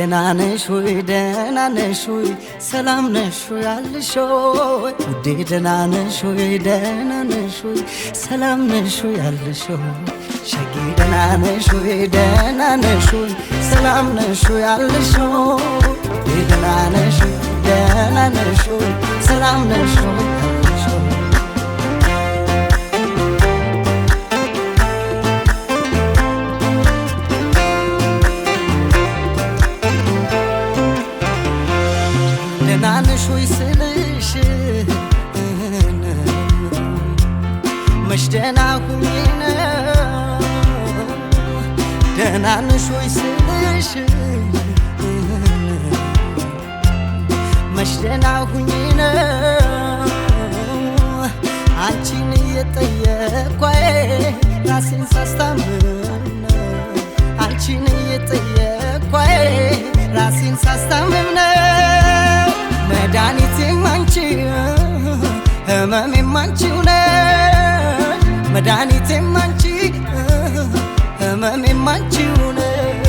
ደህና ነሽ ወይ ደህና ነሽ ወይ ሰላም ነሽ ወይ አልሽ ወይ ውዴ ደህና ነሽ ወይ ደህና ነሽ ወይ ሰላም ነሽ ወይ አልሽ ወይ ሸጌ ደህና ነሽ ወይ ደህና ነሽ ወይ ሰላም ነሽ ወይ አልሽ ወይ ደህና ነሽ ወይ ደህና ነሽ ወይ ሰላም ነሽ ወይ አልሽ ደህና ነሽ ወይ ስልሽ መች ደህና ሁኜ ነው ደህና ነሽ ወይ ስልሽ መች ደህና ሁኜ ነው አንቺን እየጠየቅኩ ራሴን ሳስታምም አንቺን እየጠየቅኩ ራሴን ሳስታምም ነው መድኃኒቴም አንቺው ህመሜም አንቺው ነሽ መድኃኒቴም አንቺ ህመሜም አንቺው ነሽ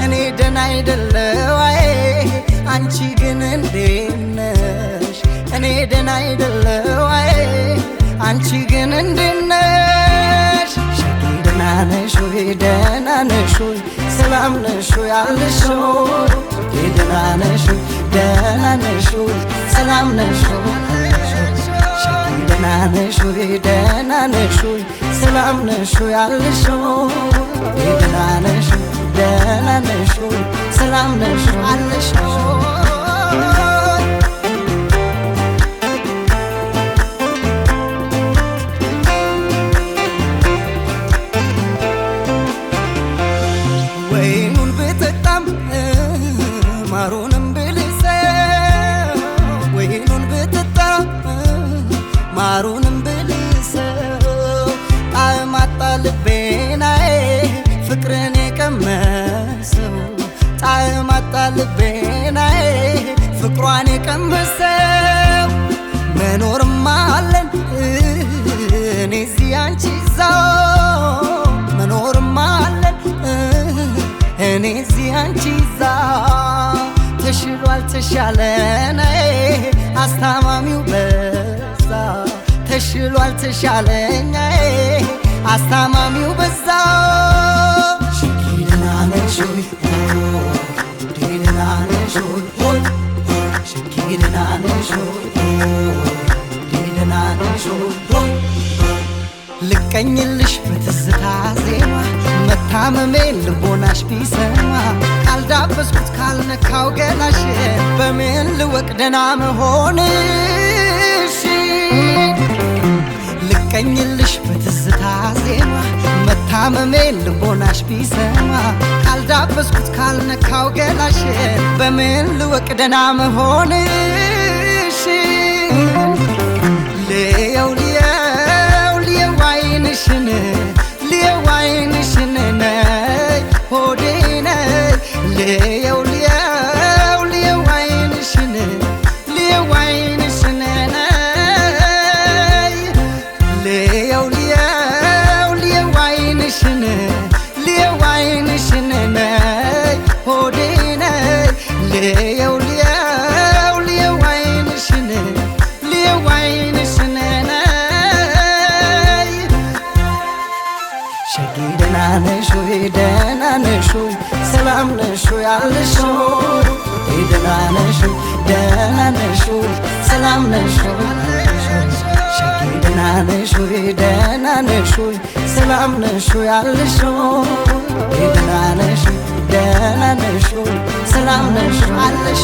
እኔ ደህና አይደለሁ አንቺ ግን እንዴት ነሽ እኔ ደህና አይደለሁ አንቺ ግን እንዴት ነሽ ሸጌ ደህና ነሽ ወይ ደህና ነሽ ወይ ሰላም ነሽ ወይ አልሽ ወይ ደህና ነሽ ወይ ደህና ነሽ ወይ ሰላም ነሽ ወይ ሸጌ ደህና ነሽ ወይ ደህና ነሽ ወይ ሰላም ነሽ ወይ አልሽ ወይ ደህና ነሽ ወይ ደህና ነሽ ወይ ሰላም ነሽ ወይ አልሽ ወይኑን ብጠጣም ማሩንም ብልሰው ወይኑን ብጠጣም ማሩንም ብልሰው ጣዕም አጣ ልቤና ፍቅርን የቀመሰው ጣዕም አጣ ልቤና ፍቅሯን የቀመሰው መኖርማ አለን እኔ እዚህ አንቺ እዛው መኖርማ አለን እኔ እዚህ አንቺ እዛው ተሽሏል ተሻለን አስታማሚው በዛ ተሽሏል ተሻለኝ አስታማሚው በዛ ሸጌ ደህና ነሽ ወይ ደህና ነሽ ወይ ሸጌ ደህና ነሽ ወይ ደህና ነሽ ወይ ልቀኝልሽ በትዝታ ዜማ መታመሜን ልቦናሽ ቢሰማ ካልዳበስኩት ካልነካው ገላሽ በምን ልወቅ ደህና መሆንሽ ልቀኝልሽ በትዝታ ዜማ መታመሜን ልቦናሽ ቢሰማ ካልዳበስኩት ካልነካው ገላሽ በምን ልወቅ ደህና መሆንሽ ልየው አይንሽን ልየው አይንሽን ነይ ሆዴ ነይ ልየው አይንሽን ልየው አይንሽን ነይ ልየው አይንሽን ልየው አይንሽን ነይ ሆዴ ነይ ልየው አይንሽን ልየው አይንሽን ሸጌ ደህና ነሽ ወይ ደህና ነሽ ወይ ሰላም ነሽ ወይ አልሽ ወይ ደህና ነሽ ወይ ደህና ነሽ ወይ ሰላም ነሽ ወይ ሸጌ ደህና ነሽ ወይ ደህና ነሽ ወይ ሰላም ነሽ ወይ አልሽ ወይ ደህና ነሽ ወይ ደህና ነሽ ወይ ሰላም ነሽ ወይ አልሽ